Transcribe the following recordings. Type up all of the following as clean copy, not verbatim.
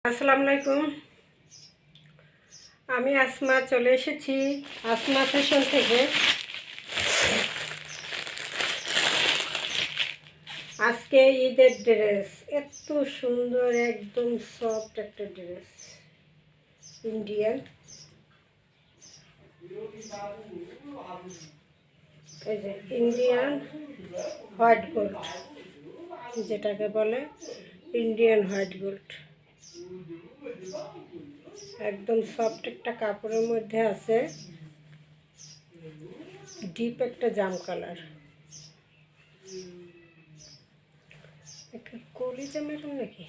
আসসালামু আলাইকুম। আমি আসমা চলে এসেছি আসমা ফ্যাশন থেকে। আজকে ঈদের ড্রেস, এত সুন্দর একদম সফট একটা ড্রেস, ইন্ডিয়ান। এই যে ইন্ডিয়ান হোয়াইট গোল্ড, যেটাকে বলে ইন্ডিয়ান হোয়াইট গোল্ড, একদম সফট একটা কাপড়ের মধ্যে আছে, ডিপ একটা জাম কালার। কলিজা মেরুন নাকি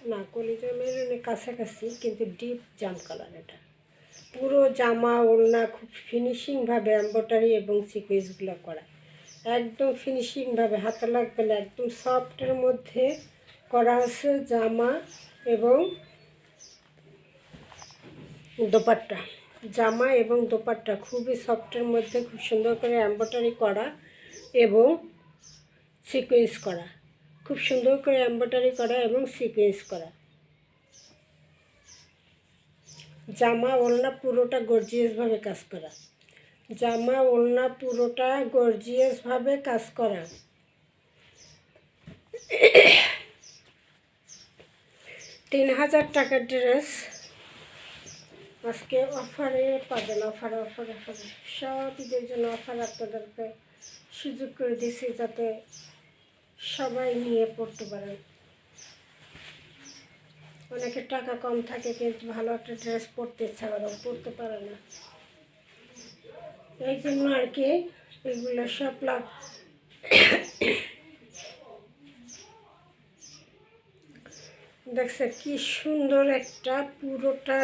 না, কলিজা মেরুনের কাছাকাছি, কিন্তু ডিপ জাম কালার। এটা পুরো জামা ওড়না খুব ফিনিশিংভাবে এমব্রয়ডারি এবং সিকোয়েন্সগুলো করা, একদম ফিনিশিংভাবে, হাতে লাগবে না, একদম সফটের মধ্যে করা আছে জামা এবং দোপাট্টা। জামা এবং দোপাট্টা খুবই সফটের মধ্যে, খুব সুন্দর করে এমব্রয়ডারি করা এবং সিকোয়েন্স করা, খুব সুন্দর করে এমব্রয়ডারি করা এবং সিকোয়েন্স করা। জামা ওড়না পুরোটা গর্জিয়াসভাবে কাজ করা, জামা ওড়না পুরোটা গর্জিয়াসভাবে কাজ করা। 3000 টাকার ড্রেস আজকে অফারে পাবেন। অফারে সব ঈদের জন্য অফার আপনাদেরকে সুযোগ করে দিয়েছি, যাতে সবাই নিয়ে পড়তে পারেন। অনেকের টাকা কম থাকে, কিন্তু ভালো একটা ড্রেস পরতে ইচ্ছা করে, পরতে পারে না। এই জন্য আর কি এগুলো সব দেখছে কি সুন্দর একটা পুরোটা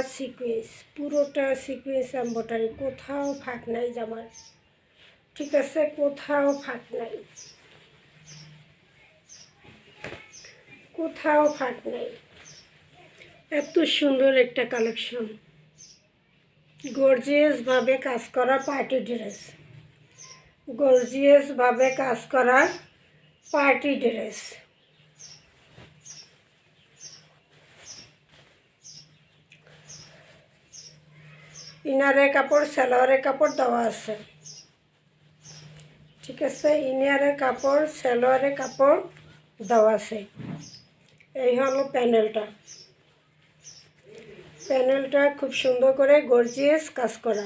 সিকোয়েন্স এমব্রয়ডারি, কোথাও ফাঁক নাই জামার, ঠিক আছে, কোথাও ফাঁক নাই, কোথাও ফাঁক নাই। এত সুন্দর একটা কালেকশন, গর্জিয়াসভাবে কাজ করা পার্টি ড্রেস, গর্জিয়াসভাবে কাজ করা পার্টি ড্রেস। ইনারের কাপড়, সালোয়ারের কাপড় দেওয়া আছে, ঠিক আছে, ইনারের কাপড়, সালোয়ারের কাপড় দেওয়া আছে। এই হলো প্যানেলটা, প্যানেলটা খুব সুন্দর করে গর্জিয়াস কাজ করা।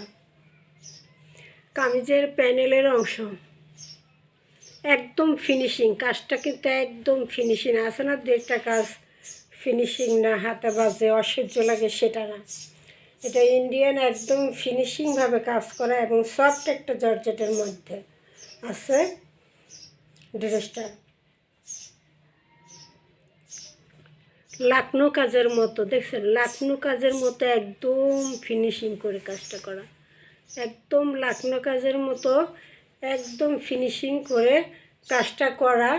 কামিজের প্যানেলের অংশ একদম ফিনিশিং, কাজটা কিন্তু একদম ফিনিশিং। আছে না একটা কাজ ফিনিশিং না, হাতে বাজে অসহ্য লাগে, সেটা না। এটা ইন্ডিয়ান একদম ফিনিশিংভাবে কাজ করা এবং সফট একটা জর্জেটের মধ্যে আছে ড্রেসটা। লাকনো কাজের মতো, দেখছেন, লাকনো কাজের মতো একদম ফিনিশিং করে কাজটা করা, একদম লাকনো কাজের মতো একদম ফিনিশিং করে কাজটা করা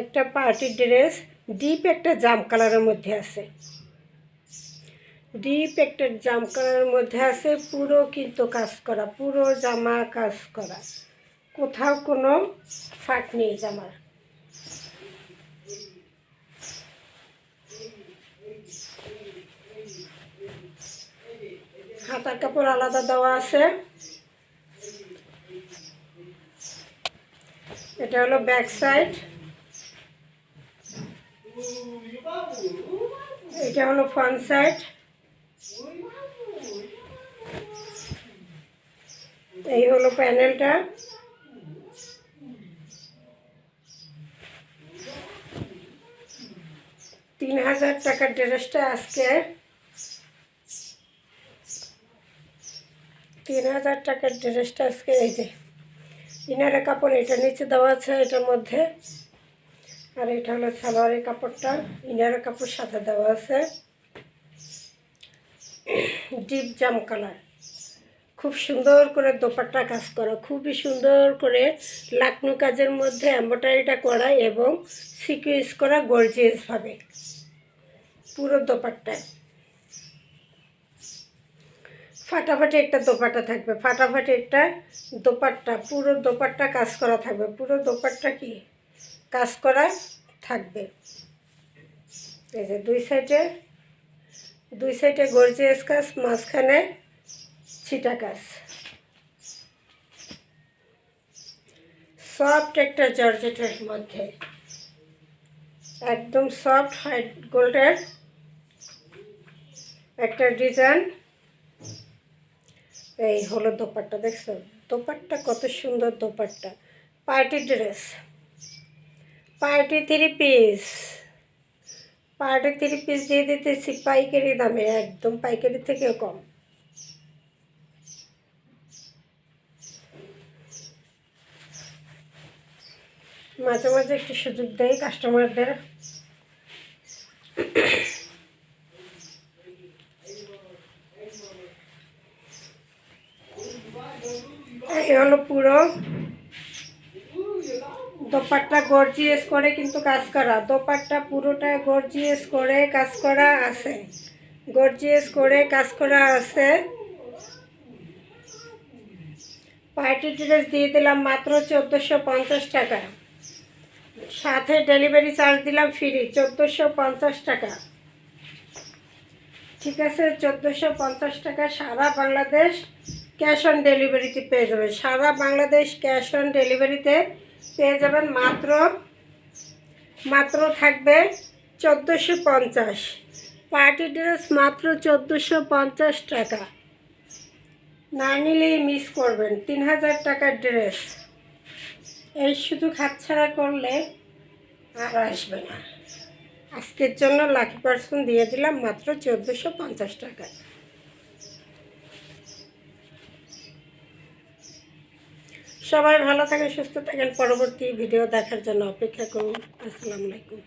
একটা পার্টি ড্রেস। ডিপ একটা জাম কালারের মধ্যে আছে, ডিপ একটা জাম কালারের মধ্যে আছে, পুরো কিন্তু কাজ করা, পুরো জামা কাজ করা, কোথাও কোনো ফাঁক নেই জামার। হাতার কাপড় আলাদা দেওয়া আছে। এটা হলো ব্যাক সাইড, এটা হলো ফ্রন্ট সাইড। এই হলো প্যানেলটা। $3000 টাকার ড্রেসটা আজকে 3000 টাকার ড্রেসটা আজকে এই যে ইনারের কাপড়, এটা নিচে দেওয়া আছে এটার মধ্যে, আর এটা হলো সালোয়ারের কাপড়টা, ইনারের কাপড় সাথে দেওয়া আছে, ডিপ জাম কালার, খুব সুন্দর করে দোপাট্টা কাজ করা, খুবই সুন্দর করে লাকনো কাজের মধ্যে এমব্রয়ডারিটা করা এবং সিকোয়েন্স করা গর্জিয়াসভাবে পুরো দোপাট্টায়। ফাটাফাটি একটা দোপাট্টা থাকবে, ফাটাফাটি একটা দোপাট্টা, পুরো দোপাট্টা কাজ করা থাকবে, পুরো দোপাট্টা কি কাজ করা থাকবে। এই যে দুই সাইডে গর্জিয়াস কাজ, মাঝখানে ছিটা কাজ। সফট একটা জর্জেটের মধ্যে, একদম সফট হোয়াইট গোল্ডের একটা ডিজাইন। এই হলো দোপাট্টা, দেখছো দোপাট্টা কত সুন্দর dupatta. Party dress, party three piece, party three piece দিয়ে দিতেছি পাইকারি দামে, একদম পাইকারি থেকেও কম। মাঝে মাঝে একটু সুযোগ দেয় কাস্টমারদের। এই হলো পুরো দোপাট্টা, গর্জিয়াস করে কিন্তু কাজ করা। দোপাট্টা পুরোটা গর্জিয়াস করে কাজ করা আছে, গর্জিয়াস করে কাজ করা আছে। পার্টি ড্রেস দিয়ে দিলাম মাত্র 1450 টাকা, সাথে ডেলিভারি চার্জ দিলাম ফ্রি, 1450 টাকা। ঠিক আছে, 1450 টাকা সারা বাংলাদেশ ক্যাশ অন ডেলিভারিতে পেয়ে যাবেন। সারা বাংলাদেশ ক্যাশ অন ডেলিভারিতে পেয়ে যাবেন। মাত্র থাকবে 1450। পার্টি ড্রেস মাত্র 1450 টাকা। না নিলেই মিস করবেন। 3000 টাকার ড্রেস এই শুধু হাতছাড়া করলে আর আসবে না। আজকের জন্য লাকি পার্সন দিয়ে দিলাম মাত্র 1450 টাকায়। সবাই ভালো থাকেন, সুস্থ থাকেন। পরবর্তী ভিডিও দেখার জন্য অপেক্ষা করুন। আসসালামু আলাইকুম।